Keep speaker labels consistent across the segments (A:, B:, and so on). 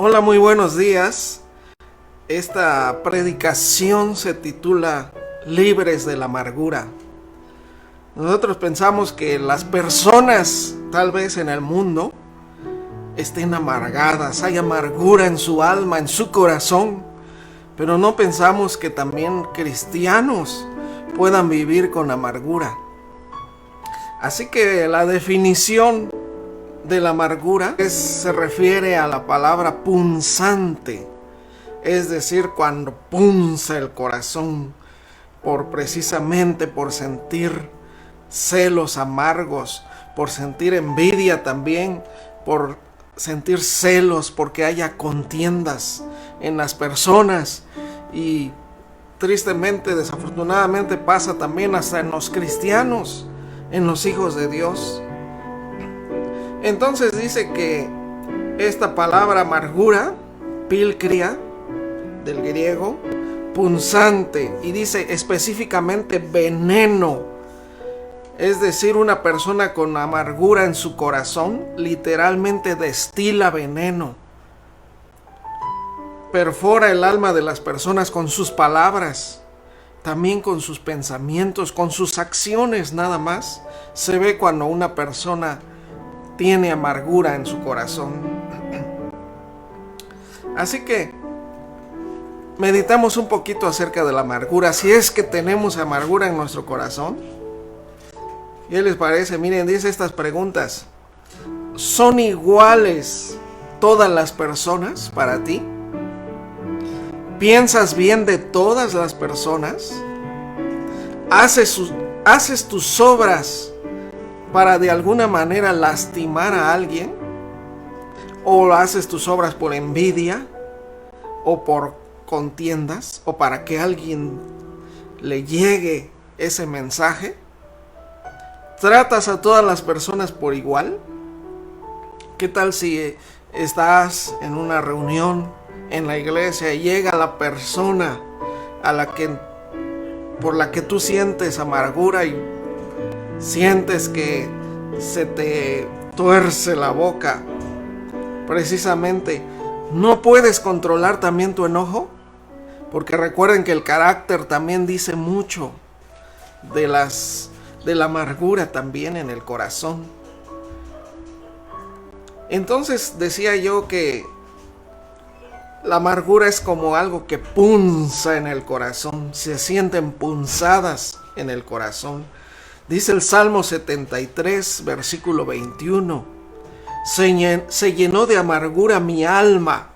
A: Hola, muy buenos días. Esta predicación se titula Libres de la amargura. Nosotros pensamos que las personas, tal vez en el mundo, estén amargadas, hay amargura en su alma, en su corazón, pero no pensamos que también cristianos puedan vivir con amargura. Así que la definición de la amargura se refiere a la palabra punzante, es decir, cuando punza el corazón precisamente por sentir celos amargos, por sentir envidia también, por sentir celos porque haya contiendas en las personas, y tristemente, desafortunadamente, pasa también hasta en los cristianos, en los hijos de Dios. Entonces dice que esta palabra amargura, pilcria, del griego, punzante, y dice específicamente veneno, es decir, una persona con amargura en su corazón literalmente destila veneno, perfora el alma de las personas con sus palabras, también con sus pensamientos, con sus acciones. Nada más se ve cuando una persona tiene amargura en su corazón. Así que meditamos un poquito acerca de la amargura, si es que tenemos amargura en nuestro corazón. ¿Qué les parece? Miren, dice estas preguntas: ¿son iguales todas las personas para ti? ¿Piensas bien de todas las personas? ¿Haces tus obras para de alguna manera lastimar a alguien? ¿O haces tus obras por envidia o por contiendas, o para que a alguien le llegue ese mensaje? ¿Tratas a todas las personas por igual? ¿Qué tal si estás en una reunión en la iglesia y llega la persona por la que tú sientes amargura y sientes que se te tuerce la boca? Precisamente, ¿no puedes controlar también tu enojo? Porque recuerden que el carácter también dice mucho de la amargura también en el corazón. Entonces decía yo que la amargura es como algo que punza en el corazón, se sienten punzadas en el corazón. Dice el Salmo 73, versículo 21: se llenó de amargura mi alma,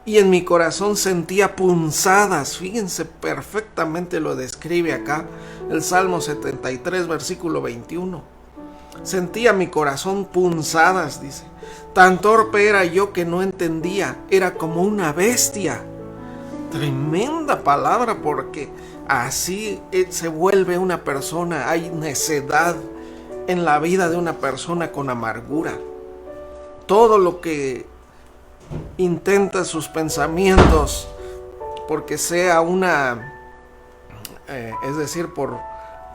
A: y en mi corazón sentía punzadas. Fíjense, perfectamente lo describe acá el Salmo 73, versículo 21. Sentía mi corazón punzadas, dice. Tan torpe era yo que no entendía, era como una bestia. Tremenda palabra, porque así se vuelve una persona. Hay necedad en la vida de una persona con amargura. Todo lo que intenta sus pensamientos, porque sea es decir,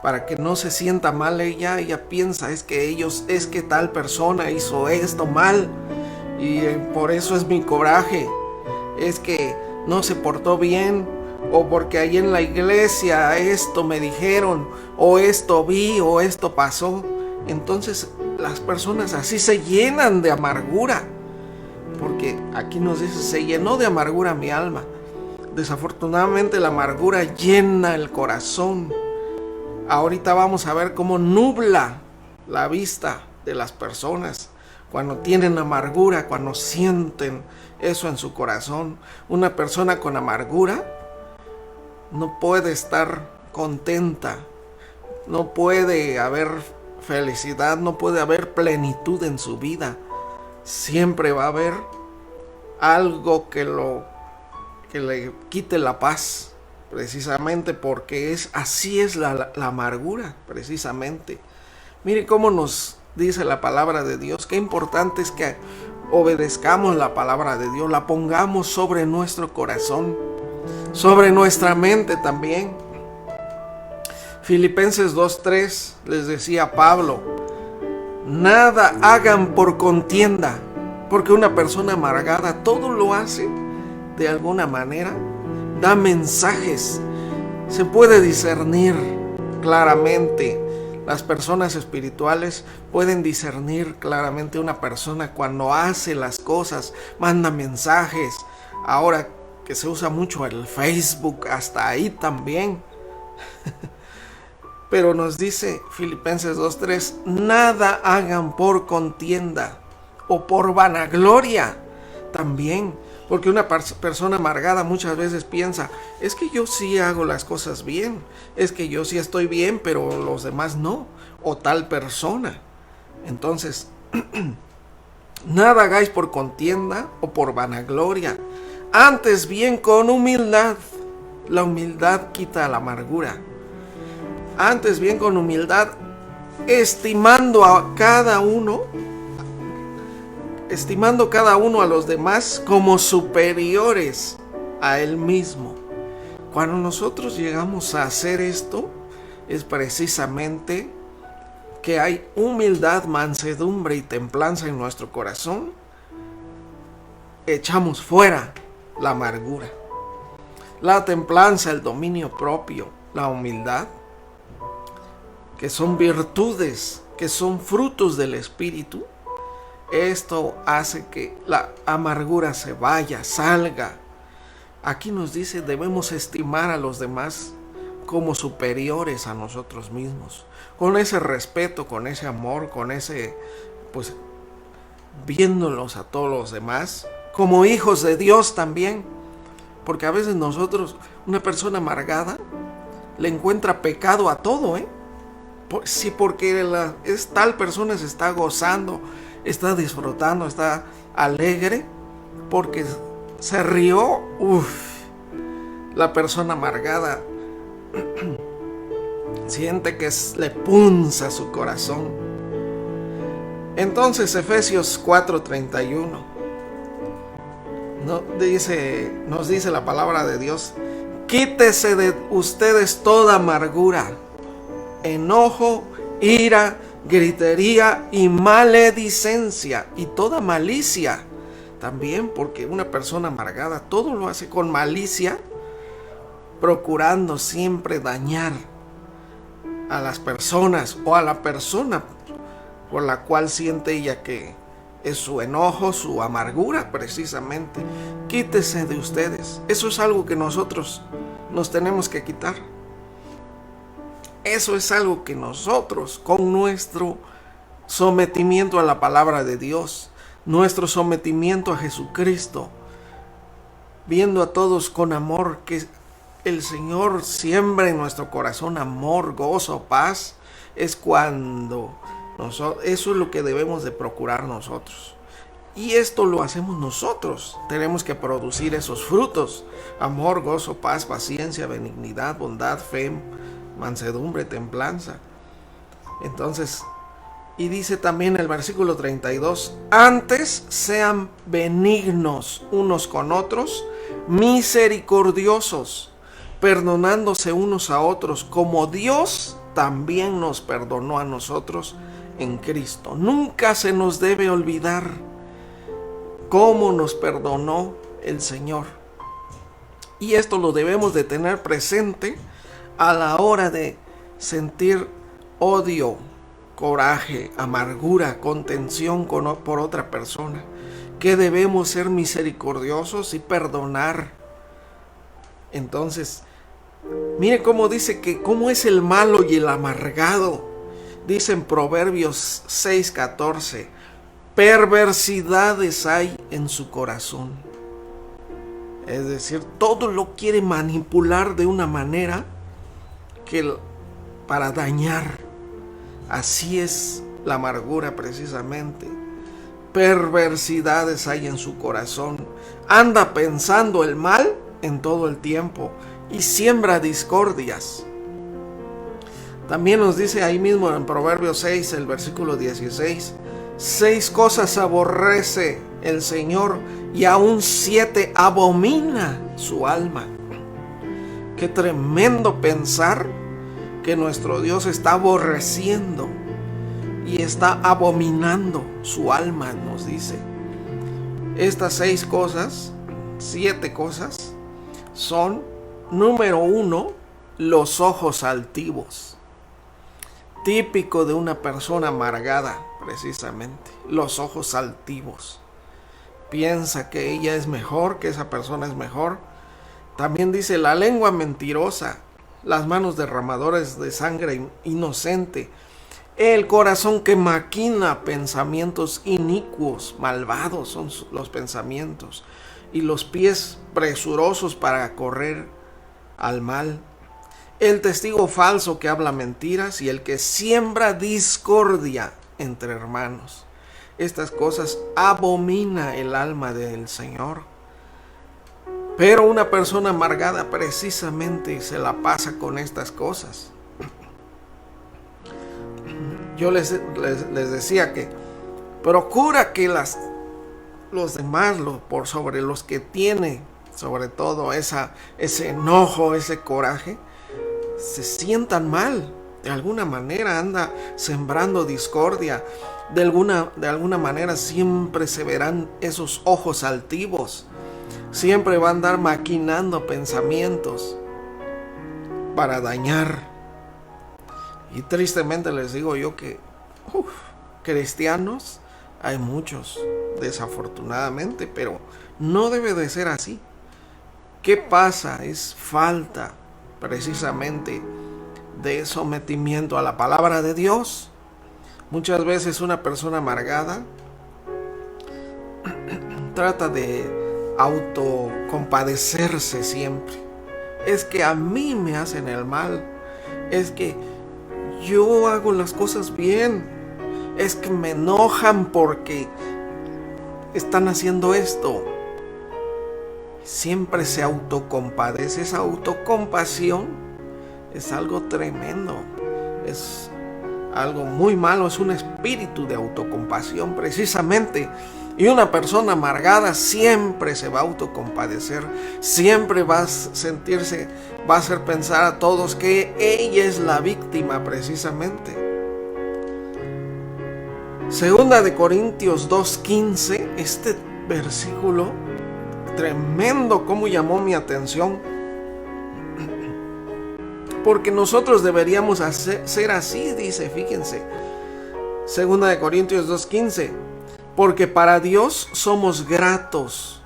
A: para que no se sienta mal ella piensa, es que tal persona hizo esto mal, y por eso es mi coraje, es que no se portó bien, o porque ahí en la iglesia esto me dijeron, o esto vi, o esto pasó. Entonces las personas así se llenan de amargura, porque aquí nos dice: se llenó de amargura mi alma. Desafortunadamente la amargura llena el corazón. Ahorita vamos a ver cómo nubla la vista de las personas cuando tienen amargura, cuando sienten eso en su corazón. Una persona con amargura no puede estar contenta, no puede haber felicidad, no puede haber plenitud en su vida. Siempre va a haber algo que le quite la paz, precisamente porque así es la amargura, precisamente. Mire cómo nos dice la palabra de Dios. Qué importante es que obedezcamos la palabra de Dios, la pongamos sobre nuestro corazón, sobre nuestra mente también. Filipenses 2:3 les decía Pablo: nada hagan por contienda Porque una persona amargada todo lo hace de alguna manera, da mensajes, se puede discernir claramente. Las personas espirituales pueden discernir claramente una persona cuando hace las cosas, manda mensajes. Ahora que se usa mucho el Facebook, hasta ahí también. Pero nos dice Filipenses 2:3, nada hagan por contienda o por vanagloria también. Porque una persona amargada muchas veces piensa, es que yo sí hago las cosas bien, es que yo sí estoy bien, pero los demás no, o tal persona. Entonces, nada hagáis por contienda o por vanagloria, antes bien con humildad. La humildad quita la amargura. Antes bien con humildad, estimando cada uno a los demás como superiores a él mismo. Cuando nosotros llegamos a hacer esto, es precisamente que hay humildad, mansedumbre y templanza en nuestro corazón. Echamos fuera la amargura. La templanza, el dominio propio, la humildad, que son virtudes, que son frutos del Espíritu. Esto hace que la amargura se vaya, salga. Aquí nos dice, debemos estimar a los demás como superiores a nosotros mismos. Con ese respeto, con ese amor, con ese, pues, viéndolos a todos los demás como hijos de Dios también. Porque a veces nosotros, una persona amargada, le encuentra pecado a todo, Sí, porque tal persona se está gozando, está disfrutando, está alegre porque se rió. La persona amargada siente que le punza su corazón. Entonces Efesios 4:31 nos dice la palabra de Dios: quítese de ustedes toda amargura, enojo, ira, gritería y maledicencia y toda malicia. También, porque una persona amargada todo lo hace con malicia, procurando siempre dañar a las personas o a la persona por la cual siente ella que es su enojo, su amargura precisamente. Quítese de ustedes. Eso es algo que nosotros nos tenemos que quitar. Eso es algo que nosotros, con nuestro sometimiento a la palabra de Dios, nuestro sometimiento a Jesucristo, viendo a todos con amor, que el Señor siembra en nuestro corazón amor, gozo, paz, es cuando eso es lo que debemos de procurar nosotros. Y esto lo hacemos nosotros. Tenemos que producir esos frutos: amor, gozo, paz, paciencia, benignidad, bondad, fe, mansedumbre, templanza. Entonces, y dice también el versículo 32, antes sean benignos unos con otros, misericordiosos, perdonándose unos a otros, como Dios también nos perdonó a nosotros en Cristo. Nunca se nos debe olvidar cómo nos perdonó el Señor. Y esto lo debemos de tener presente a la hora de sentir odio, coraje, amargura, contención por otra persona, que debemos ser misericordiosos y perdonar. Entonces, mire cómo dice que cómo es el malo y el amargado. Dice en Proverbios 6:14, perversidades hay en su corazón. Es decir, todo lo quiere manipular de una manera para dañar. Así es la amargura precisamente. Perversidades hay en su corazón. Anda pensando el mal en todo el tiempo y siembra discordias. También nos dice ahí mismo en Proverbios 6, el versículo 16, 6 cosas aborrece el Señor y aún 7 abomina su alma. Qué tremendo pensar que nuestro Dios está aborreciendo y está abominando su alma, nos dice. Estas 6 cosas, 7 cosas, son: número 1, los ojos altivos. Típico de una persona amargada, precisamente, los ojos altivos. Piensa que ella es mejor, que esa persona es mejor. También dice la lengua mentirosa, las manos derramadoras de sangre inocente, el corazón que maquina pensamientos inicuos, malvados son los pensamientos, y los pies presurosos para correr al mal, el testigo falso que habla mentiras y el que siembra discordia entre hermanos. Estas cosas abomina el alma del Señor. Pero una persona amargada precisamente se la pasa con estas cosas. Yo les decía que procura que los demás, por sobre los que tiene, sobre todo ese enojo, ese coraje, se sientan mal. De alguna manera anda sembrando discordia. De alguna manera siempre se verán esos ojos altivos. Siempre va a andar maquinando pensamientos para dañar. Y tristemente les digo yo que cristianos hay muchos, desafortunadamente, pero no debe de ser así. ¿Qué pasa? Es falta precisamente de sometimiento a la palabra de Dios. Muchas veces una persona amargada trata de autocompadecerse siempre. Es que a mí me hacen el mal. Es que yo hago las cosas bien. Es que me enojan porque están haciendo esto. Siempre se autocompadece. Esa autocompasión es algo tremendo. Es algo muy malo. Es un espíritu de autocompasión precisamente. Y una persona amargada siempre se va a autocompadecer, siempre va a sentirse, va a hacer pensar a todos que ella es la víctima precisamente. Segunda de Corintios 2:15, este versículo tremendo, cómo llamó mi atención. Porque nosotros deberíamos ser así, dice, fíjense. Segunda de Corintios 2:15. Porque para Dios somos gratos.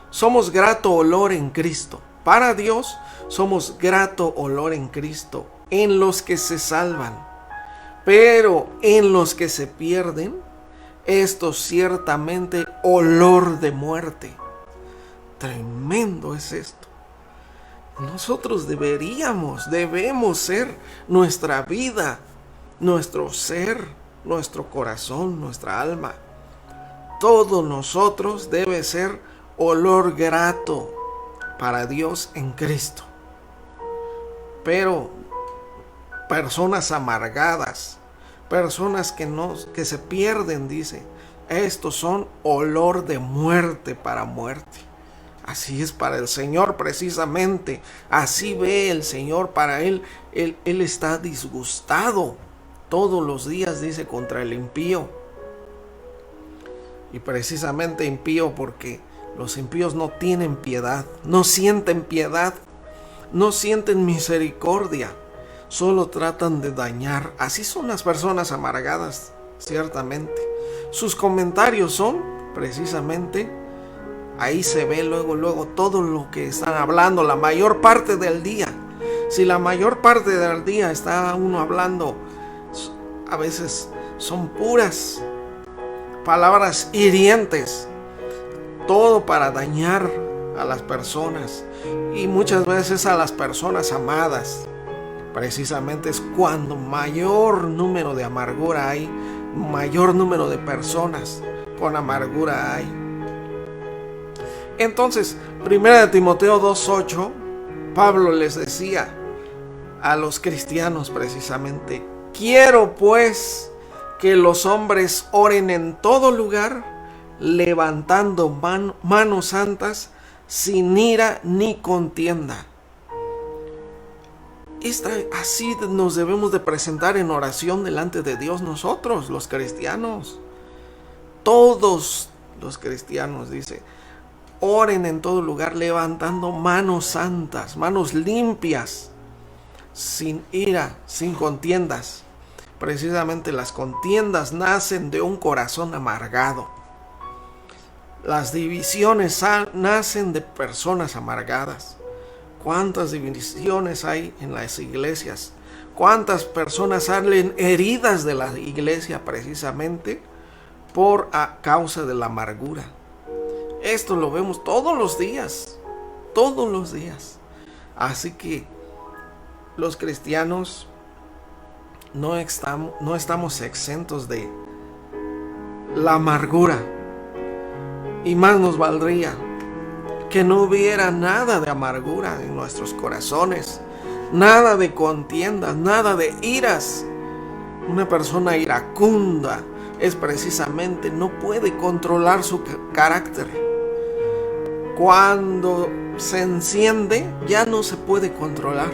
A: Somos grato olor en Cristo. Para Dios somos grato olor en Cristo. En los que se salvan. Pero en los que se pierden, esto ciertamente olor de muerte. Tremendo es esto. Nosotros debemos ser nuestra vida, nuestro ser, nuestro corazón, nuestra alma. Todo nosotros debe ser olor grato para Dios en Cristo. Pero personas amargadas, personas que se pierden, dice, estos son olor de muerte para muerte. Así es para el Señor precisamente. Así ve el Señor para Él. Él está disgustado todos los días, dice, contra el impío. Y precisamente impío porque los impíos no tienen piedad, no sienten piedad, no sienten misericordia, solo tratan de dañar. Así son las personas amargadas, ciertamente. Sus comentarios son precisamente, ahí se ve luego todo lo que están hablando la mayor parte del día. Si la mayor parte del día está uno hablando, a veces son puras palabras hirientes, todo para dañar a las personas, y muchas veces a las personas amadas. Precisamente es cuando mayor número de amargura hay, mayor número de personas con amargura hay. Entonces, 1 Timoteo 2:8, Pablo les decía a los cristianos precisamente: quiero pues que los hombres oren en todo lugar, levantando manos santas, sin ira ni contienda. Así nos debemos de presentar en oración delante de Dios nosotros, los cristianos. Todos los cristianos, dice, oren en todo lugar levantando manos santas, manos limpias, sin ira, sin contiendas. Precisamente las contiendas nacen de un corazón amargado. Las divisiones nacen de personas amargadas. ¿Cuántas divisiones hay en las iglesias? ¿Cuántas personas salen heridas de la iglesia precisamente por causa de la amargura? Esto lo vemos todos los días, todos los días. Así que los cristianos no estamos exentos de la amargura. Y más nos valdría que no hubiera nada de amargura en nuestros corazones, nada de contiendas, nada de iras. Una persona iracunda es precisamente no puede controlar su carácter. Cuando se enciende ya no se puede controlar.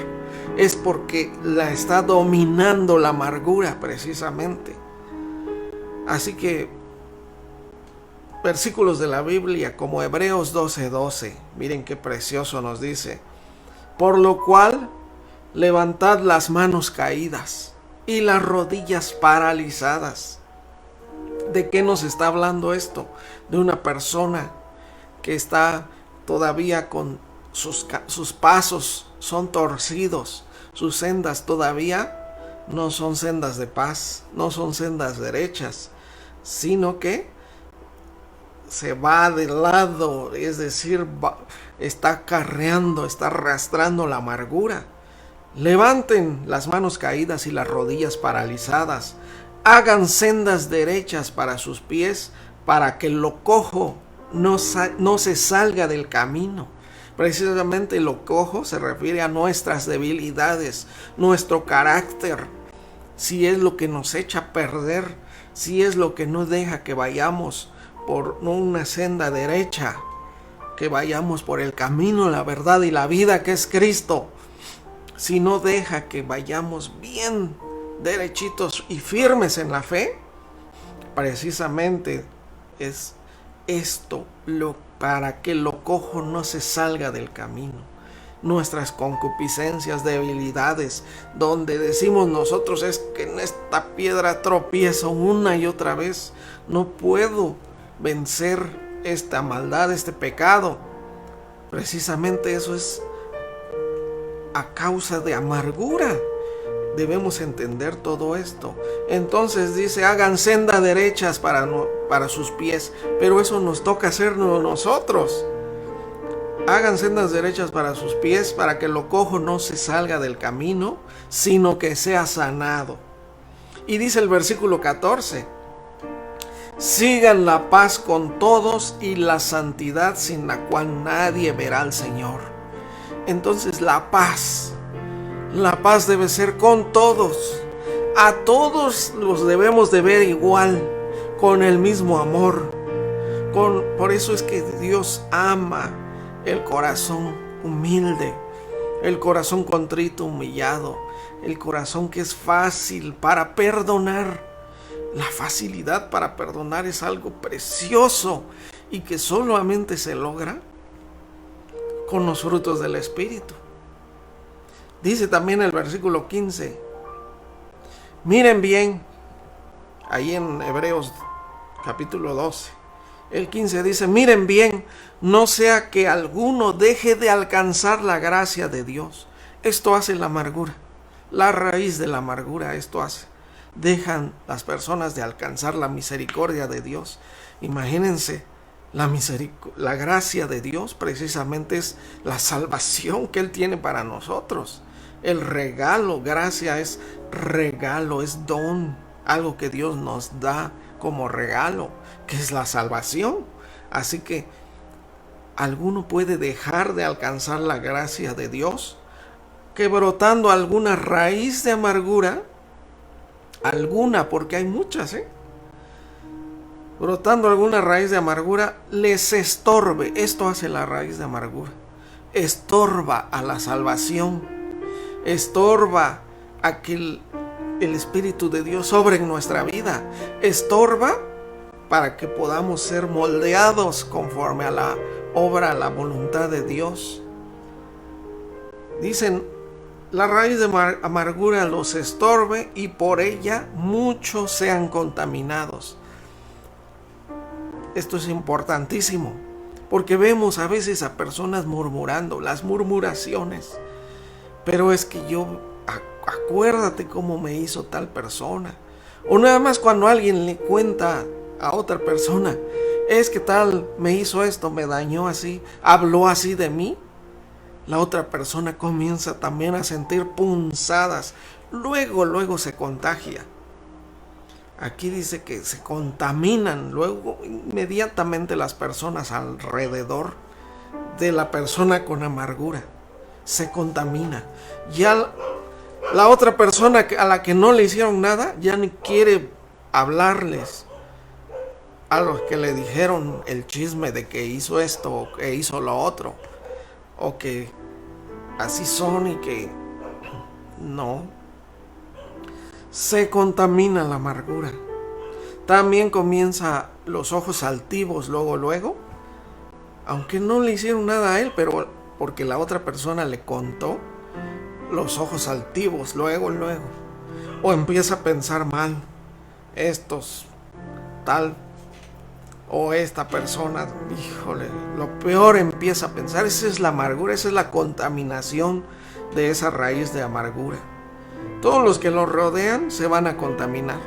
A: Es porque la está dominando la amargura precisamente. Así que versículos de la Biblia como Hebreos 12:12, miren qué precioso nos dice: por lo cual levantad las manos caídas y las rodillas paralizadas. ¿De qué nos está hablando esto? De una persona que está todavía con sus pasos son torcidos, sus sendas todavía no son sendas de paz, no son sendas derechas, sino que se va de lado, es decir, está acarreando, está arrastrando la amargura. Levanten las manos caídas y las rodillas paralizadas, hagan sendas derechas para sus pies, para que lo cojo no se salga del camino. Precisamente lo cojo se refiere a nuestras debilidades, nuestro carácter, si es lo que nos echa a perder, si es lo que no deja que vayamos por una senda derecha, que vayamos por el camino, la verdad y la vida que es Cristo. Si no deja que vayamos bien derechitos y firmes en la fe, precisamente es esto para que lo cojo no se salga del camino. Nuestras concupiscencias, debilidades, donde decimos nosotros es que en esta piedra tropiezo una y otra vez, no puedo vencer esta maldad, este pecado. Precisamente eso es a causa de amargura. Debemos entender todo esto. Entonces dice, hagan sendas derechas para sus pies, pero eso nos toca hacerlo nosotros. Hagan sendas derechas para sus pies, para que lo cojo no se salga del camino, sino que sea sanado. Y dice el versículo 14, sigan la paz con todos y la santidad sin la cual nadie verá al Señor. Entonces la paz debe ser con todos. A todos los debemos de ver igual, con el mismo amor. Por eso es que Dios ama el corazón humilde, el corazón contrito, humillado, el corazón que es fácil para perdonar. La facilidad para perdonar es algo precioso y que solamente se logra con los frutos del Espíritu. Dice también el versículo 15, miren bien, ahí en Hebreos capítulo 12, el 15 dice, miren bien, no sea que alguno deje de alcanzar la gracia de Dios. Esto hace la amargura, la raíz de la amargura, esto hace. Dejan las personas de alcanzar la misericordia de Dios. Imagínense, la gracia de Dios precisamente es la salvación que Él tiene para nosotros. El regalo, gracia es regalo, es don, algo que Dios nos da como regalo, que es la salvación. Así que alguno puede dejar de alcanzar la gracia de Dios, que brotando alguna raíz de amargura, alguna, porque hay muchas, brotando alguna raíz de amargura, les estorbe. Esto hace la raíz de amargura, estorba a la salvación, estorba a que el Espíritu de Dios sobre en nuestra vida, estorba para que podamos ser moldeados conforme a la obra, a la voluntad de Dios. Dicen, la raíz de amargura los estorbe y por ella muchos sean contaminados. Esto es importantísimo, porque vemos a veces a personas murmurando, las murmuraciones. Pero es que acuérdate cómo me hizo tal persona. O nada más cuando alguien le cuenta a otra persona, es que tal me hizo esto, me dañó así, habló así de mí. La otra persona comienza también a sentir punzadas. Luego se contagia. Aquí dice que se contaminan luego inmediatamente las personas alrededor de la persona con amargura. Se contamina. Ya la otra persona a la que no le hicieron nada ya ni quiere hablarles. A los que le dijeron el chisme de que hizo esto o que hizo lo otro. O que así son y que no. Se contamina la amargura. También comienza los ojos altivos luego. Aunque no le hicieron nada a él, pero porque la otra persona le contó, los ojos altivos luego. O empieza a pensar mal. Estos, tal, o esta persona, híjole, lo peor empieza a pensar. Esa es la amargura, esa es la contaminación de esa raíz de amargura. Todos los que lo rodean se van a contaminar,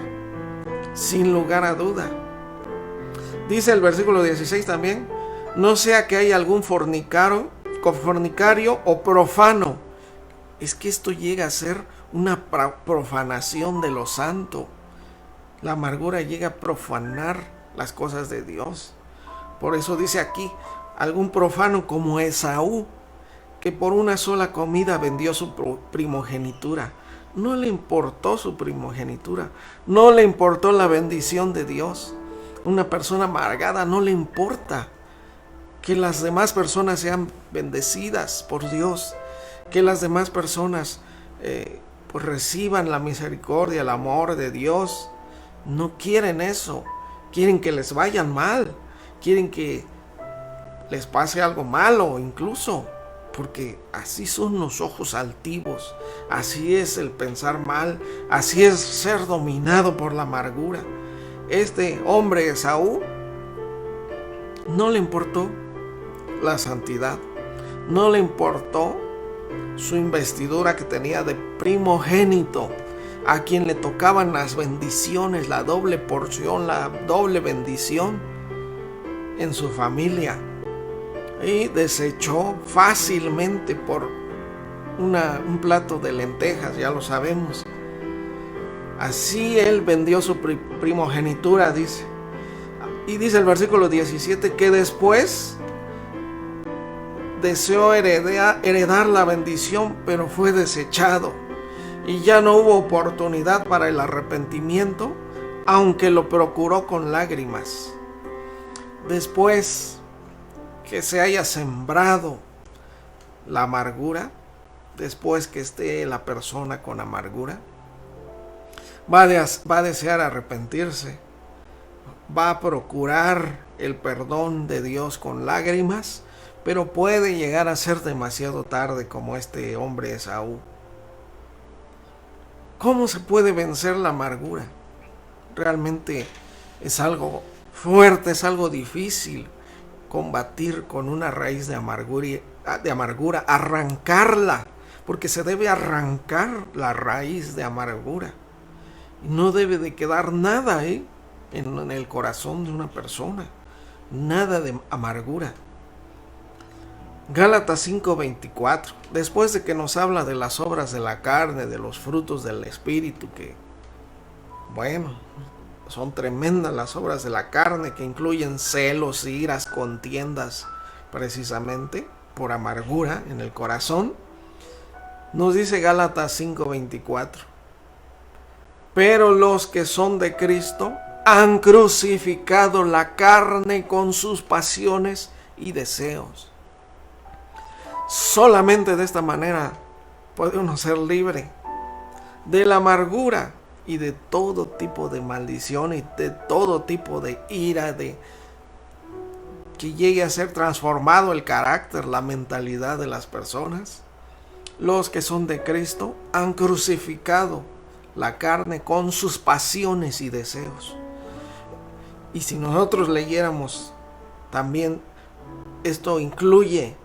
A: sin lugar a duda. Dice el versículo 16 también, no sea que haya algún fornicario o profano. Es que esto llega a ser una profanación de lo santo. La amargura llega a profanar las cosas de Dios. Por eso dice aquí, algún profano como Esaú, que por una sola comida vendió su primogenitura. No le importó su primogenitura, no le importó la bendición de Dios. Una persona amargada no le importa que las demás personas sean bendecidas por Dios, que las demás personas pues reciban la misericordia, el amor de Dios. No quieren eso. Quieren que les vayan mal, quieren que les pase algo malo incluso, porque así son los ojos altivos, así es el pensar mal, así es ser dominado por la amargura. Este hombre Esaú no le importó la santidad, no le importó su investidura que tenía de primogénito, a quien le tocaban las bendiciones, la doble porción, la doble bendición en su familia, y desechó fácilmente por un plato de lentejas, ya lo sabemos. Así él vendió su primogenitura, dice. Y dice el versículo 17 que después deseó heredar la bendición, pero fue desechado. Y ya no hubo oportunidad para el arrepentimiento, aunque lo procuró con lágrimas. Después que se haya sembrado la amargura, después que esté la persona con amargura, va a desear arrepentirse, va a procurar el perdón de Dios con lágrimas, pero puede llegar a ser demasiado tarde, como este hombre Esaú. ¿Cómo se puede vencer la amargura? Realmente es algo fuerte, es algo difícil combatir con una raíz de amargura, arrancarla, porque se debe arrancar la raíz de amargura. Y no debe de quedar nada en el corazón de una persona, nada de amargura. Gálatas 5:24, después de que nos habla de las obras de la carne, de los frutos del Espíritu, que, bueno, son tremendas las obras de la carne, que incluyen celos, iras, contiendas, precisamente por amargura en el corazón. Nos dice Gálatas 5:24, pero los que son de Cristo han crucificado la carne con sus pasiones y deseos. Solamente de esta manera puede uno ser libre de la amargura, y de todo tipo de maldición y de todo tipo de ira, de que llegue a ser transformado el carácter, la mentalidad de las personas. Los que son de Cristo han crucificado la carne con sus pasiones y deseos. Y si nosotros leyéramos también, esto incluye,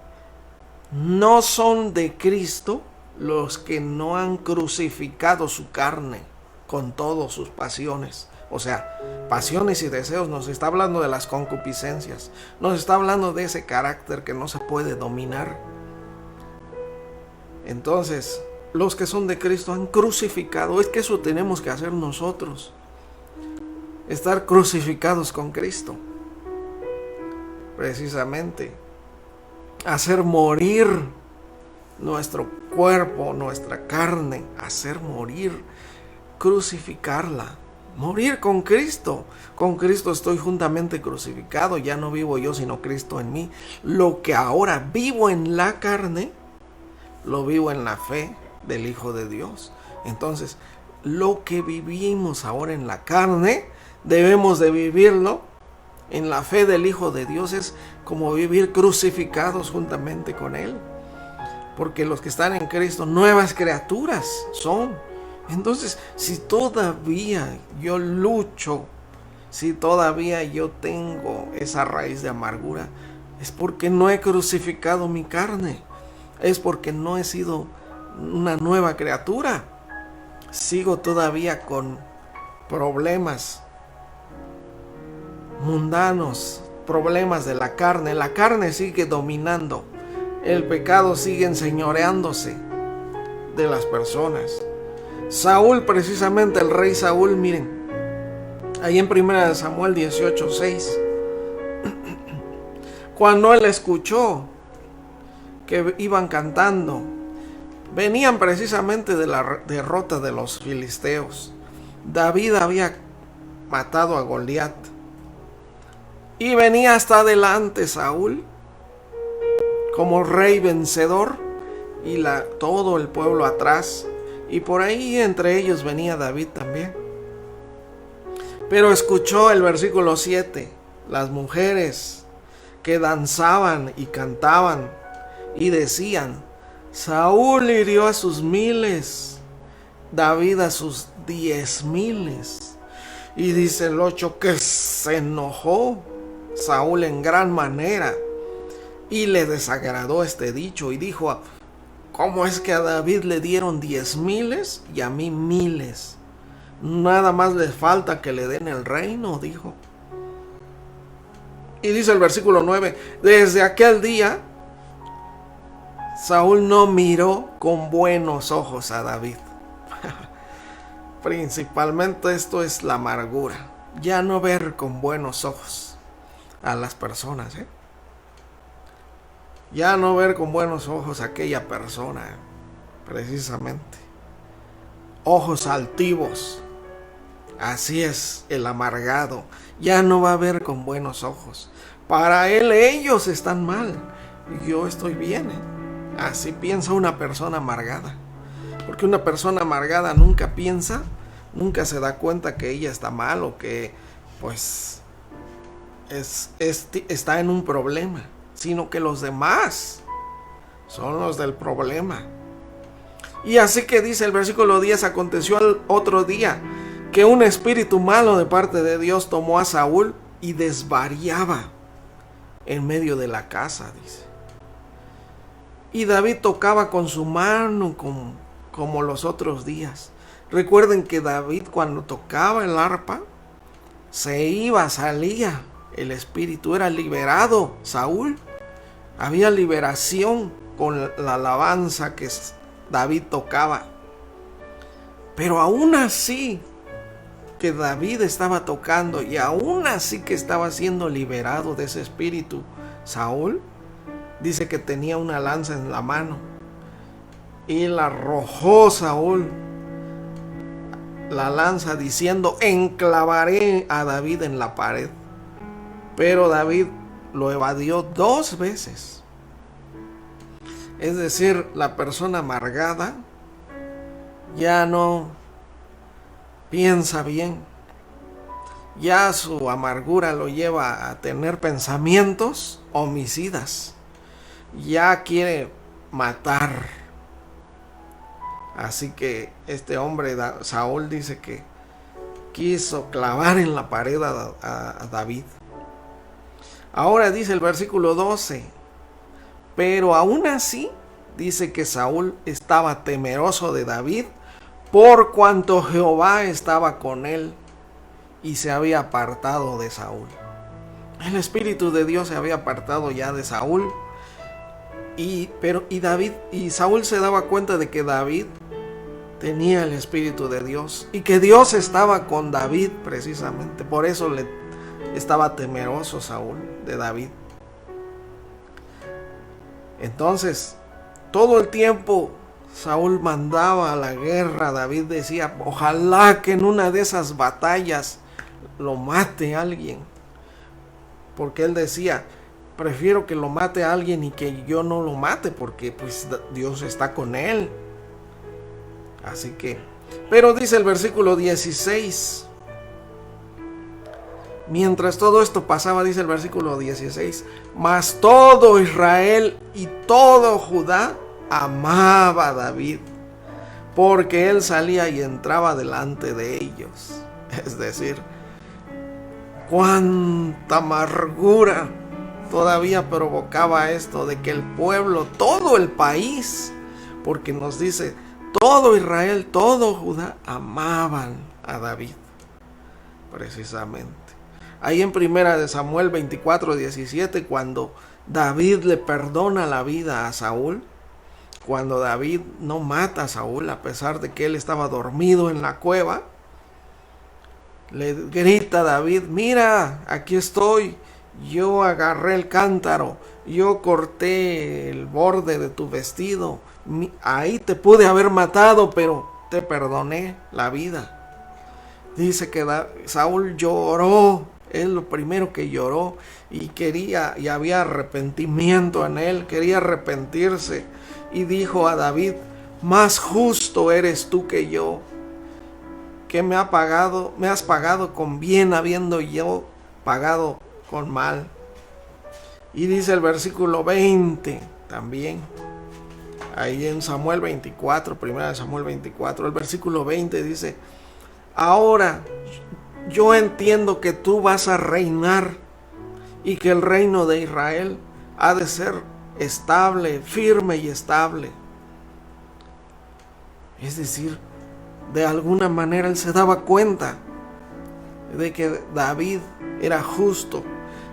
A: no son de Cristo los que no han crucificado su carne con todas sus pasiones. O sea, pasiones y deseos, nos está hablando de las concupiscencias, nos está hablando de ese carácter que no se puede dominar. Entonces, los que son de Cristo han crucificado. Es que eso tenemos que hacer nosotros, estar crucificados con Cristo, precisamente hacer morir nuestro cuerpo, nuestra carne, hacer morir, crucificarla, morir con Cristo. Con Cristo estoy juntamente crucificado, ya no vivo yo sino Cristo en mí. Lo que ahora vivo en la carne, lo vivo en la fe del Hijo de Dios. Entonces, lo que vivimos ahora en la carne, debemos de vivirlo en la fe del Hijo de Dios. Es como vivir crucificados juntamente con Él. Porque los que están en Cristo, nuevas criaturas son. Entonces, si todavía yo lucho, si todavía yo tengo esa raíz de amargura, es porque no he crucificado mi carne. Es porque no he sido una nueva criatura. Sigo todavía con problemas mundanos, problemas de la carne. La carne sigue dominando. El pecado sigue enseñoreándose de las personas. Saúl, precisamente el rey Saúl, miren, ahí en 1 Samuel 18:6, cuando él escuchó que iban cantando, venían precisamente de la derrota de los filisteos. David había matado a Goliat y venía hasta adelante Saúl como rey vencedor y todo el pueblo atrás, y por ahí entre ellos venía David también. Pero escuchó el versículo 7, las mujeres que danzaban y cantaban y decían: Saúl hirió a sus 1000, David a sus 10,000. Y dice el 8 que se enojó Saúl en gran manera y le desagradó este dicho y dijo: ¿cómo es que a David le dieron 10,000 y a mí 1000? Nada más le falta que le den el reino, dijo. Y dice el versículo 9: desde aquel día Saúl no miró con buenos ojos a David. Principalmente esto es la amargura, ya no ver con buenos ojos a las personas, ya no ver con buenos ojos a aquella persona, precisamente. Ojos altivos. Así es el amargado, ya no va a ver con buenos ojos. Para él ellos están mal y yo estoy bien, Así piensa una persona amargada. Porque una persona amargada nunca piensa, nunca se da cuenta que ella está mal o que pues está en un problema, sino que los demás son los del problema. Y así que dice el versículo 10: aconteció al otro día que un espíritu malo de parte de Dios tomó a Saúl y desvariaba en medio de la casa, dice. Y David tocaba con su mano como los otros días. Recuerden que David, cuando tocaba el arpa, salía el espíritu, era liberado Saúl. Había liberación con la alabanza que David tocaba. Pero aún así que David estaba tocando y aún así que estaba siendo liberado de ese espíritu, Saúl dice que tenía una lanza en la mano y la arrojó Saúl la lanza diciendo: enclavaré a David en la pared. Pero David lo evadió 2 veces. Es decir, la persona amargada ya no piensa bien. Ya su amargura lo lleva a tener pensamientos homicidas. Ya quiere matar. Así que este hombre, Saúl, dice que quiso clavar en la pared a David. Ahora dice el versículo 12, pero aún así dice que Saúl estaba temeroso de David por cuanto Jehová estaba con él y se había apartado de Saúl. El Espíritu de Dios se había apartado ya de Saúl. Y Saúl se daba cuenta de que David tenía el Espíritu de Dios y que Dios estaba con David precisamente. Por eso estaba temeroso Saúl de David. Entonces, todo el tiempo Saúl mandaba a la guerra. David decía, ojalá que en una de esas batallas lo mate alguien. Porque él decía, prefiero que lo mate a alguien y que yo no lo mate, porque pues Dios está con él. Así que, pero dice el versículo 16, mientras todo esto pasaba, dice el versículo 16, mas todo Israel y todo Judá amaba a David, porque él salía y entraba delante de ellos. Es decir, cuánta amargura todavía provocaba esto de que el pueblo, todo el país, porque nos dice, todo Israel, todo Judá amaban a David, precisamente. Ahí en primera de Samuel 24:17, cuando David le perdona la vida a Saúl, cuando David no mata a Saúl a pesar de que él estaba dormido en la cueva, le grita a David, mira, aquí estoy, yo agarré el cántaro, yo corté el borde de tu vestido, ahí te pude haber matado, pero te perdoné la vida. Dice que Saúl lloró, es lo primero que lloró, y había arrepentimiento en él, quería arrepentirse, y dijo a David, más justo eres tú que yo, que me has pagado con bien, habiendo yo pagado con mal. Y dice el versículo 20 también, ahí en Samuel 24, primera de Samuel 24, el versículo 20 dice, ahora yo entiendo que tú vas a reinar y que el reino de Israel ha de ser estable, firme y estable. Es decir, de alguna manera él se daba cuenta de que David era justo,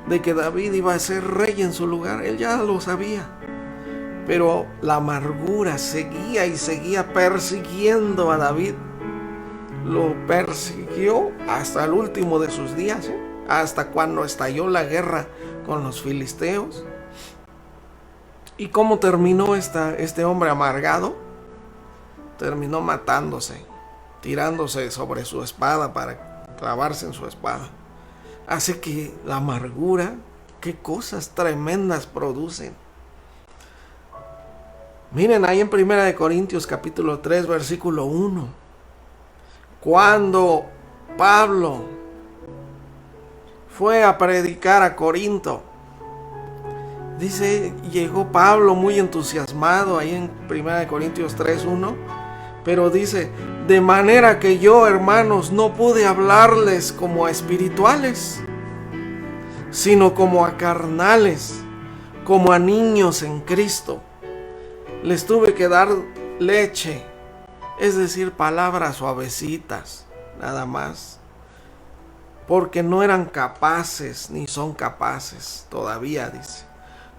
A: de que David iba a ser rey en su lugar. Él ya lo sabía, pero la amargura seguía y seguía persiguiendo a David. Lo persiguió hasta el último de sus días, hasta cuando estalló la guerra con los filisteos. ¿Y cómo terminó este hombre amargado? Terminó matándose, tirándose sobre su espada para clavarse en su espada. Así que la amargura, qué cosas tremendas producen. Miren ahí en 1 Corintios capítulo 3 versículo 1. Cuando Pablo fue a predicar a Corinto, dice, llegó Pablo muy entusiasmado ahí en 1 Corintios 3:1, pero dice, de manera que yo, hermanos, no pude hablarles como a espirituales, sino como a carnales, como a niños en Cristo. Les tuve que dar leche, es decir, palabras suavecitas, nada más, porque no eran capaces, ni son capaces todavía, dice,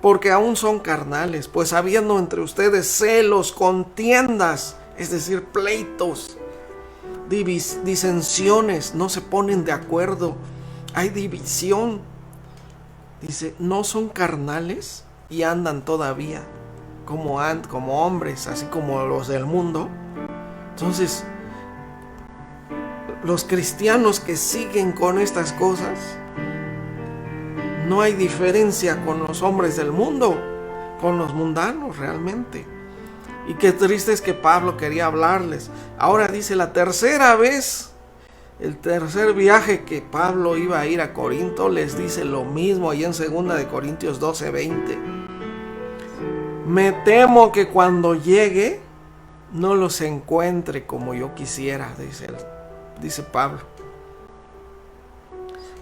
A: porque aún son carnales, pues habiendo entre ustedes celos, contiendas, es decir, pleitos, disensiones, no se ponen de acuerdo, hay división. Dice, no son carnales y andan todavía como hombres, así como los del mundo. Entonces, los cristianos que siguen con estas cosas, no hay diferencia con los hombres del mundo, con los mundanos realmente. Y qué triste es que Pablo quería hablarles. Ahora dice, la tercera vez El tercer viaje que Pablo iba a ir a Corinto les dice lo mismo ahí en 2 de Corintios 12:20. Me temo que cuando llegue no los encuentre como yo quisiera, dice Pablo.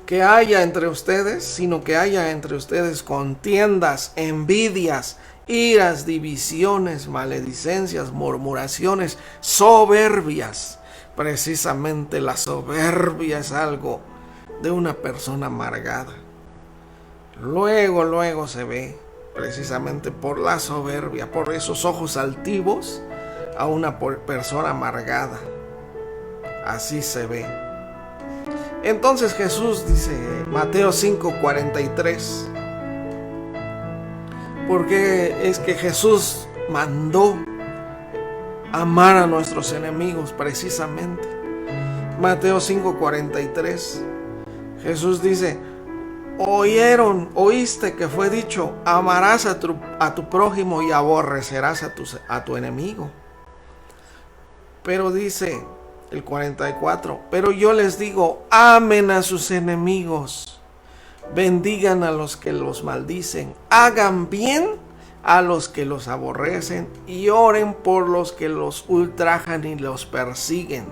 A: Que haya entre ustedes, sino que haya entre ustedes contiendas, envidias, iras, divisiones, maledicencias, murmuraciones, soberbias. Precisamente la soberbia es algo de una persona amargada. Luego se ve, precisamente por la soberbia, por esos ojos altivos, a una persona amargada. Así se ve. Entonces Jesús dice, Mateo 5:43, porque es que Jesús mandó amar a nuestros enemigos precisamente. Mateo 5:43, Jesús dice, oíste que fue dicho, amarás a tu prójimo y aborrecerás a tu enemigo. Pero dice el 44, pero yo les digo, amen a sus enemigos, bendigan a los que los maldicen, hagan bien a los que los aborrecen y oren por los que los ultrajan y los persiguen.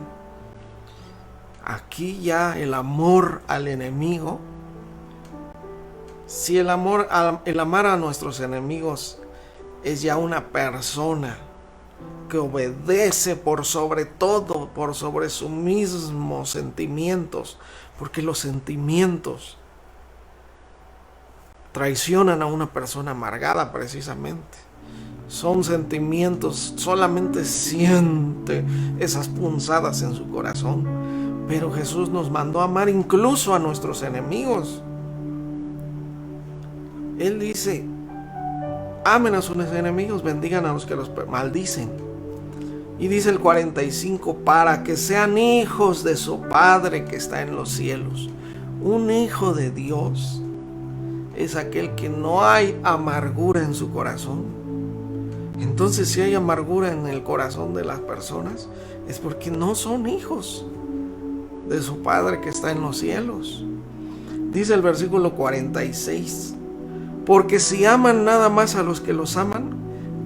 A: Aquí ya el amor al enemigo, si el amar a nuestros enemigos es ya una persona que obedece por sobre todo, por sobre sus mismos sentimientos, porque los sentimientos traicionan a una persona amargada precisamente. Son sentimientos, solamente siente esas punzadas en su corazón. Pero Jesús nos mandó a amar incluso a nuestros enemigos. Él dice, amen a sus enemigos, bendigan a los que los maldicen. Y dice el 45, para que sean hijos de su Padre que está en los cielos. Un hijo de Dios es aquel que no hay amargura en su corazón. Entonces, si hay amargura en el corazón de las personas, es porque no son hijos de su Padre que está en los cielos. Dice el versículo 46, porque si aman nada más a los que los aman,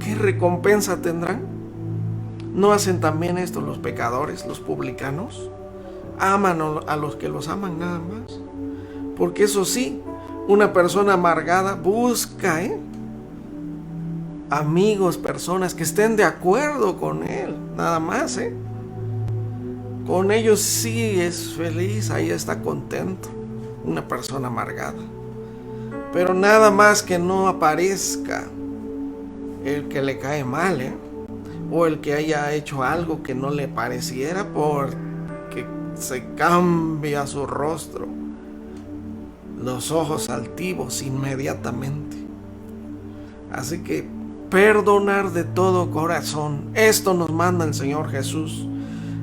A: ¿qué recompensa tendrán? ¿No hacen también esto los pecadores, los publicanos? Aman a los que los aman nada más. Porque eso sí, una persona amargada busca amigos, personas que estén de acuerdo con él, nada más. Con ellos sí es feliz, ahí está contento, una persona amargada. Pero nada más que no aparezca el que le cae mal, o el que haya hecho algo que no le pareciera, porque se cambia su rostro, los ojos altivos inmediatamente. Así que perdonar de todo corazón, esto nos manda el Señor Jesús.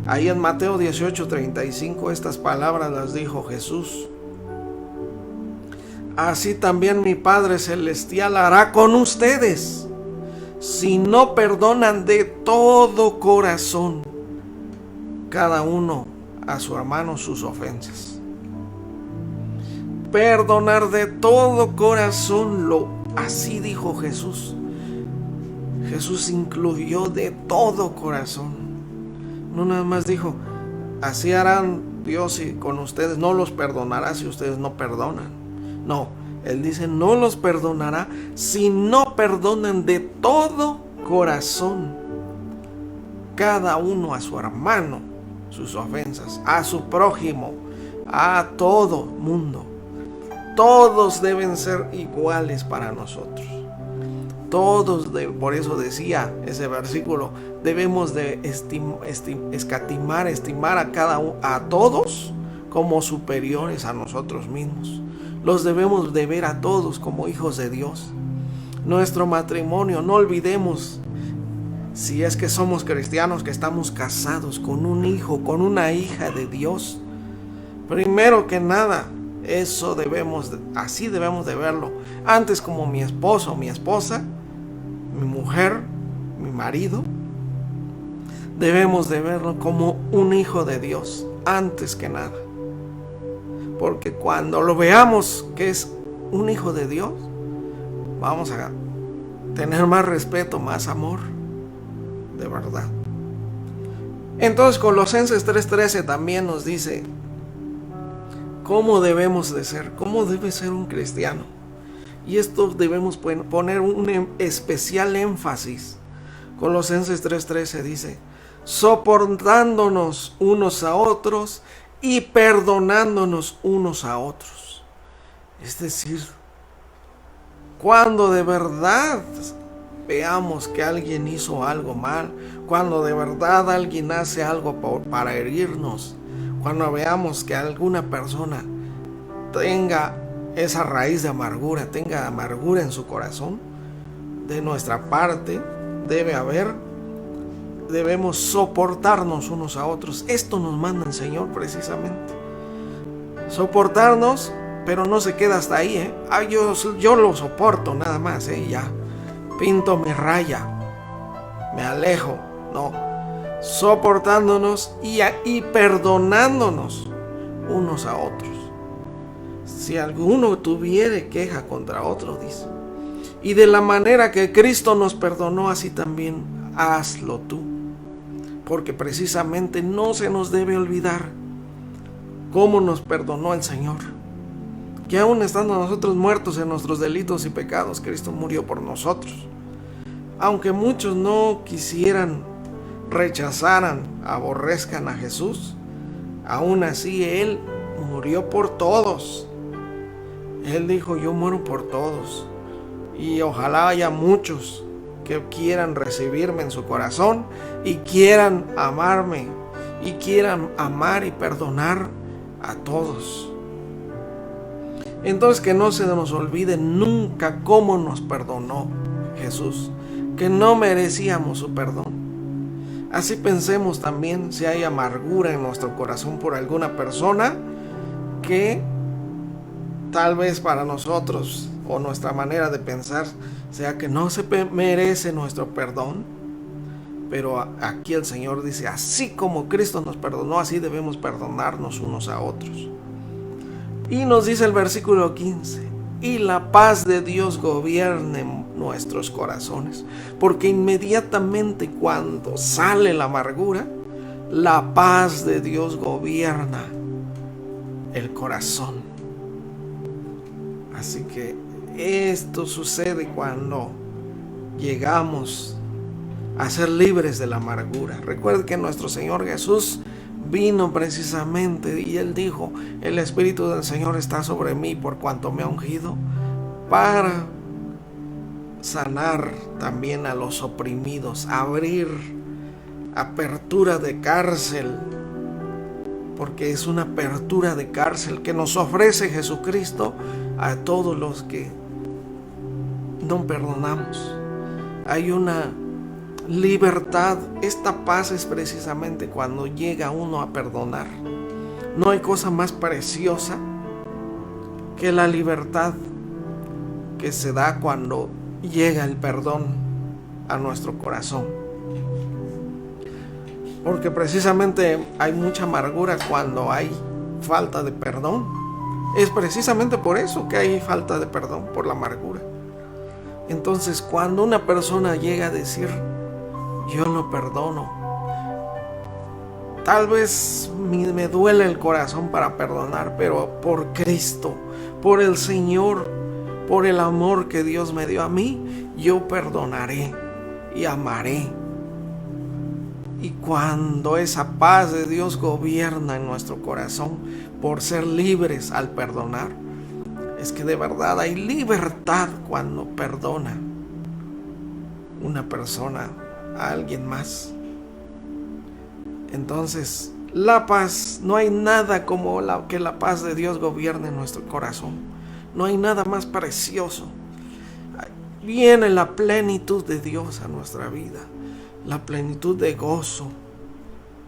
A: Ahí en Mateo 18:35 estas palabras las dijo Jesús: así también mi Padre Celestial hará con ustedes, si no perdonan de todo corazón cada uno a su hermano sus ofensas. Perdonar de todo corazón, así dijo Jesús. Jesús incluyó de todo corazón. No nada más dijo, así harán Dios y con ustedes, no los perdonará si ustedes no perdonan. No, Él dice, no los perdonará si no perdonan de todo corazón cada uno a su hermano sus ofensas, a su prójimo, a todo mundo. Todos deben ser iguales para nosotros. Todos, por eso decía ese versículo, debemos de estimar a todos como superiores a nosotros mismos. Los debemos de ver a todos como hijos de Dios. Nuestro matrimonio, no olvidemos, si es que somos cristianos, que estamos casados con un hijo, con una hija de Dios. Primero que nada, así debemos de verlo. Antes como mi esposo, mi esposa, mi mujer, mi marido. debemos de verlo como un hijo de Dios, antes que nada. Porque cuando lo veamos que es un hijo de Dios, vamos a tener más respeto, más amor, de verdad. Entonces Colosenses 3:13 también nos dice cómo debemos de ser, cómo debe ser un cristiano. Y esto debemos poner un especial énfasis. Colosenses 3:13 dice: soportándonos unos a otros y perdonándonos unos a otros. Es decir, cuando de verdad veamos que alguien hizo algo mal, cuando de verdad alguien hace algo para herirnos, cuando veamos que alguna persona tenga esa raíz de amargura, tenga amargura en su corazón, de nuestra parte debemos soportarnos unos a otros. Esto nos manda el Señor precisamente. Soportarnos, pero no se queda hasta ahí, yo lo soporto nada más, ya. Pinto mi raya, me alejo. No, soportándonos y perdonándonos unos a otros. Si alguno tuviere queja contra otro, dice, y de la manera que Cristo nos perdonó, así también hazlo tú. Porque precisamente no se nos debe olvidar cómo nos perdonó el Señor. Que aún estando nosotros muertos en nuestros delitos y pecados, Cristo murió por nosotros. Aunque muchos no quisieran, rechazaran, aborrezcan a Jesús, aún así Él murió por todos. Él dijo: yo muero por todos. Y ojalá haya muchos que quieran recibirme en su corazón y quieran amarme y quieran amar y perdonar a todos. Entonces, que no se nos olvide nunca cómo nos perdonó Jesús, que no merecíamos su perdón. Así pensemos también si hay amargura en nuestro corazón por alguna persona que tal vez para nosotros o nuestra manera de pensar sea que no se merece nuestro perdón. Pero aquí el Señor dice: así como Cristo nos perdonó, así debemos perdonarnos unos a otros. Y nos dice el versículo 15: y la paz de Dios gobierne nuestros corazones. Porque inmediatamente cuando sale la amargura, la paz de Dios gobierna el corazón. Así que esto sucede cuando llegamos a ser libres de la amargura. Recuerde que nuestro Señor Jesús vino precisamente y Él dijo: el Espíritu del Señor está sobre mí por cuanto me ha ungido para sanar también a los oprimidos, abrir apertura de cárcel, porque es una apertura de cárcel que nos ofrece Jesucristo a todos los que no perdonamos. Hay una libertad. Esta paz es precisamente cuando llega uno a perdonar. No hay cosa más preciosa que la libertad que se da cuando llega el perdón a nuestro corazón. Porque precisamente hay mucha amargura cuando hay falta de perdón. Es precisamente por eso que hay falta de perdón, por la amargura. Entonces, cuando una persona llega a decir: yo no perdono, tal vez me duele el corazón para perdonar, pero por Cristo, por el Señor, por el amor que Dios me dio a mí, yo perdonaré y amaré. Y cuando esa paz de Dios gobierna en nuestro corazón por ser libres al perdonar, es que de verdad hay libertad cuando perdona una persona a alguien más. Entonces, la paz, no hay nada como que la paz de Dios gobierne en nuestro corazón. No hay nada más precioso. Viene la plenitud de Dios a nuestra vida, la plenitud de gozo.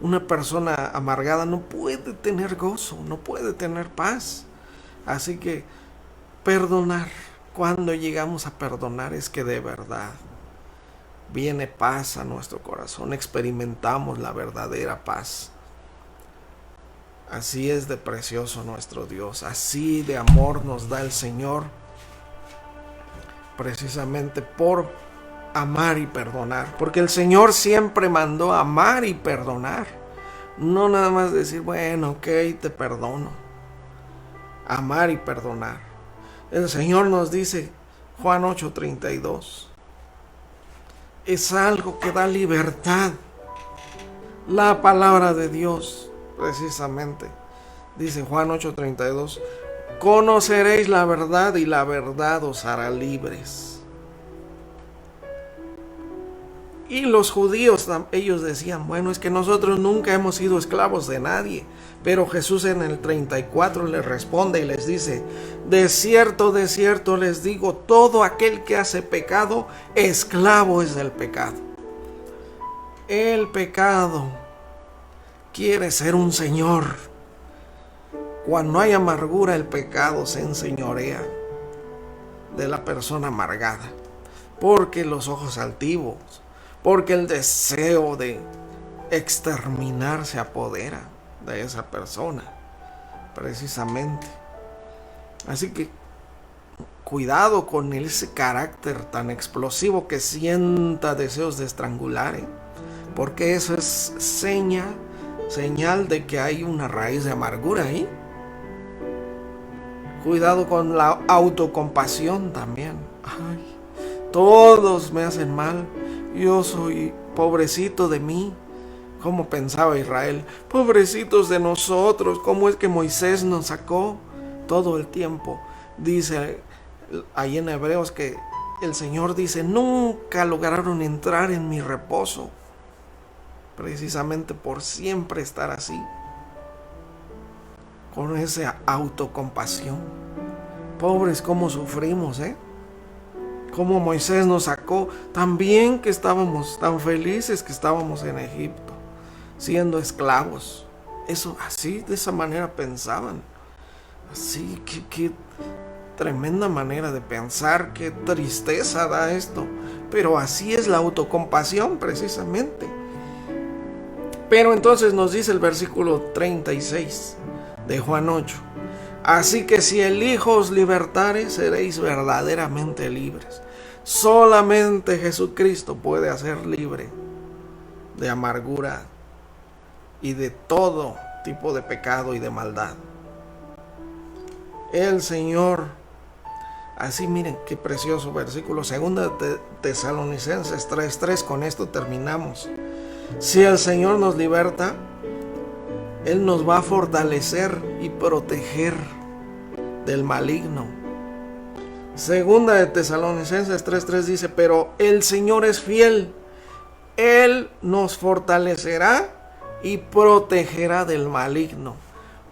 A: Una persona amargada no puede tener gozo, no puede tener paz. Así que perdonar, cuando llegamos a perdonar, es que de verdad viene paz a nuestro corazón, experimentamos la verdadera paz. Así es de precioso nuestro Dios, así de amor nos da el Señor, precisamente por amar y perdonar, porque el Señor siempre mandó amar y perdonar, no nada más decir, bueno, ok, te perdono. Amar y perdonar. El Señor nos dice, Juan 8:32, es algo que da libertad. La palabra de Dios, precisamente, dice Juan 8:32, conoceréis la verdad y la verdad os hará libres. Y los judíos, ellos decían, bueno, es que nosotros nunca hemos sido esclavos de nadie. Pero Jesús en el 34 les responde y les dice, de cierto les digo, todo aquel que hace pecado, esclavo es del pecado. El pecado quiere ser un señor. Cuando hay amargura, el pecado se enseñorea de la persona amargada. Porque los ojos altivos, porque el deseo de exterminar se apodera de esa persona, precisamente. Así que cuidado con ese carácter tan explosivo que sienta deseos de estrangular, porque eso es señal de que hay una raíz de amargura ahí. Cuidado con la autocompasión también. Ay, todos me hacen mal, yo soy pobrecito de mí. ¿Cómo pensaba Israel? Pobrecitos de nosotros, ¿cómo es que Moisés nos sacó todo el tiempo? Dice ahí en Hebreos que el Señor dice, nunca lograron entrar en mi reposo, precisamente por siempre estar así, con esa autocompasión. Pobres, cómo sufrimos, Como Moisés nos sacó, también que estábamos tan felices que estábamos en Egipto, siendo esclavos. Eso, así, de esa manera pensaban. Así, qué tremenda manera de pensar, qué tristeza da esto. Pero así es la autocompasión, precisamente. Pero entonces nos dice el versículo 36 de Juan 8. Así que si el Hijo os libertare, seréis verdaderamente libres. Solamente Jesucristo puede hacer libre de amargura y de todo tipo de pecado y de maldad. El Señor, así miren qué precioso versículo, 2 Tesalonicenses 3:3, con esto terminamos. Si el Señor nos liberta, Él nos va a fortalecer y proteger del maligno. 2 Tesalonicenses 3:3 dice, pero el Señor es fiel, Él nos fortalecerá y protegerá del maligno.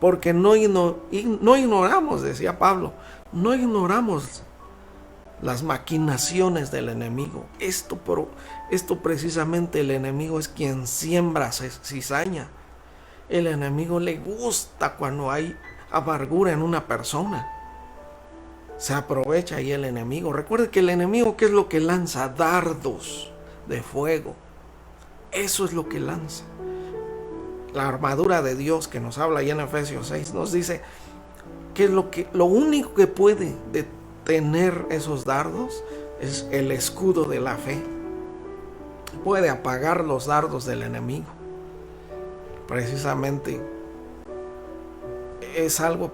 A: Porque no ignoramos, decía Pablo, no ignoramos las maquinaciones del enemigo. Esto precisamente, el enemigo es quien siembra cizaña. El enemigo le gusta cuando hay amargura en una persona. Se aprovecha ahí el enemigo. Recuerde que el enemigo, ¿qué es lo que lanza? Dardos de fuego. Eso es lo que lanza. La armadura de Dios que nos habla ahí en Efesios 6 nos dice que lo único que puede detener esos dardos es el escudo de la fe. Puede apagar los dardos del enemigo. Precisamente es algo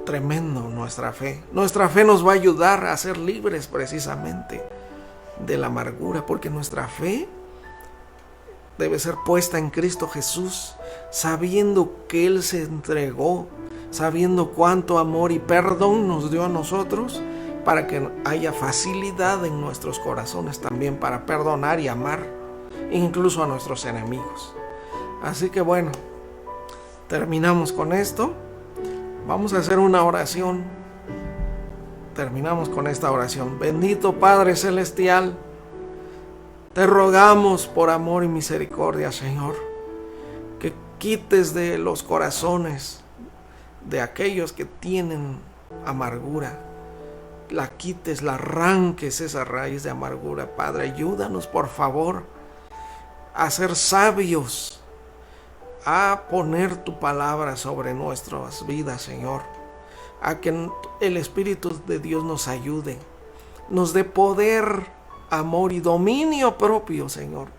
A: tremendo nuestra fe. Nuestra fe nos va a ayudar a ser libres precisamente de la amargura, porque nuestra fe debe ser puesta en Cristo Jesús, sabiendo que Él se entregó, sabiendo cuánto amor y perdón nos dio a nosotros, para que haya facilidad en nuestros corazones también para perdonar y amar, incluso a nuestros enemigos. Así que bueno, terminamos con esto. Vamos a hacer una oración. Terminamos con esta oración. Bendito Padre Celestial, te rogamos por amor y misericordia, Señor, que quites de los corazones de aquellos que tienen amargura, la quites, la arranques esa raíz de amargura, Padre. Ayúdanos, por favor, a ser sabios, a poner tu palabra sobre nuestras vidas, Señor. A que el Espíritu de Dios nos ayude, nos dé poder, amor y dominio propio, Señor,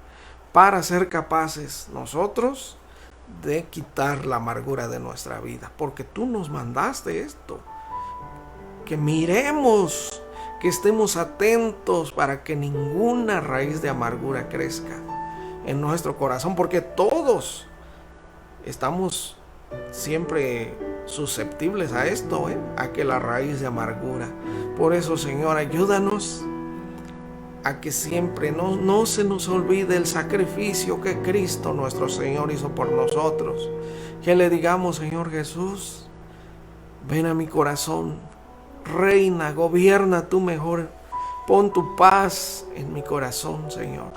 A: para ser capaces nosotros de quitar la amargura de nuestra vida, porque tú nos mandaste esto, que miremos, que estemos atentos para que ninguna raíz de amargura crezca en nuestro corazón, porque todos estamos siempre susceptibles a esto, a que la raíz de amargura. Por eso, Señor, ayúdanos a que siempre no se nos olvide el sacrificio que Cristo nuestro Señor hizo por nosotros. Que le digamos: Señor Jesús, ven a mi corazón, reina, gobierna tú mejor, pon tu paz en mi corazón, Señor.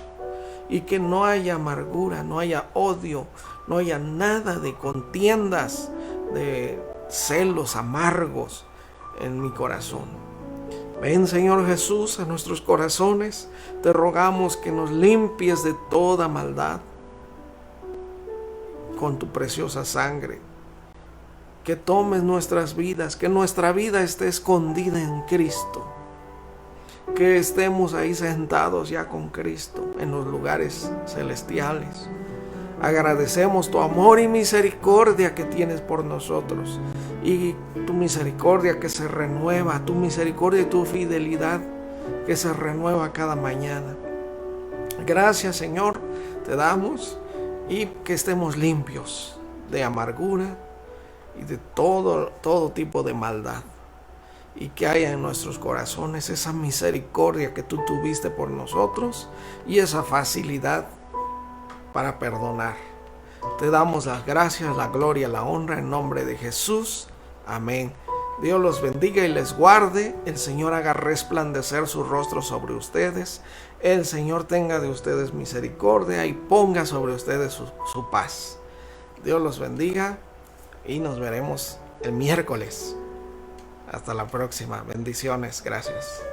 A: Y que no haya amargura, no haya odio, no haya nada de contiendas, de celos amargos en mi corazón. Ven, Señor Jesús, a nuestros corazones. Te rogamos que nos limpies de toda maldad con tu preciosa sangre. Que tomes nuestras vidas, que nuestra vida esté escondida en Cristo. Que estemos ahí sentados ya con Cristo en los lugares celestiales. Agradecemos tu amor y misericordia que tienes por nosotros, y tu misericordia que se renueva, tu misericordia y tu fidelidad que se renueva cada mañana. Gracias, Señor, te damos, y que estemos limpios de amargura y de todo tipo de maldad, y que haya en nuestros corazones esa misericordia que tú tuviste por nosotros y esa facilidad para perdonar. Te damos las gracias, la gloria, la honra en nombre de Jesús. Amén. Dios los bendiga y les guarde. El Señor haga resplandecer su rostro sobre ustedes. El Señor tenga de ustedes misericordia y ponga sobre ustedes su paz. Dios los bendiga y nos veremos el miércoles. Hasta la próxima. Bendiciones. Gracias.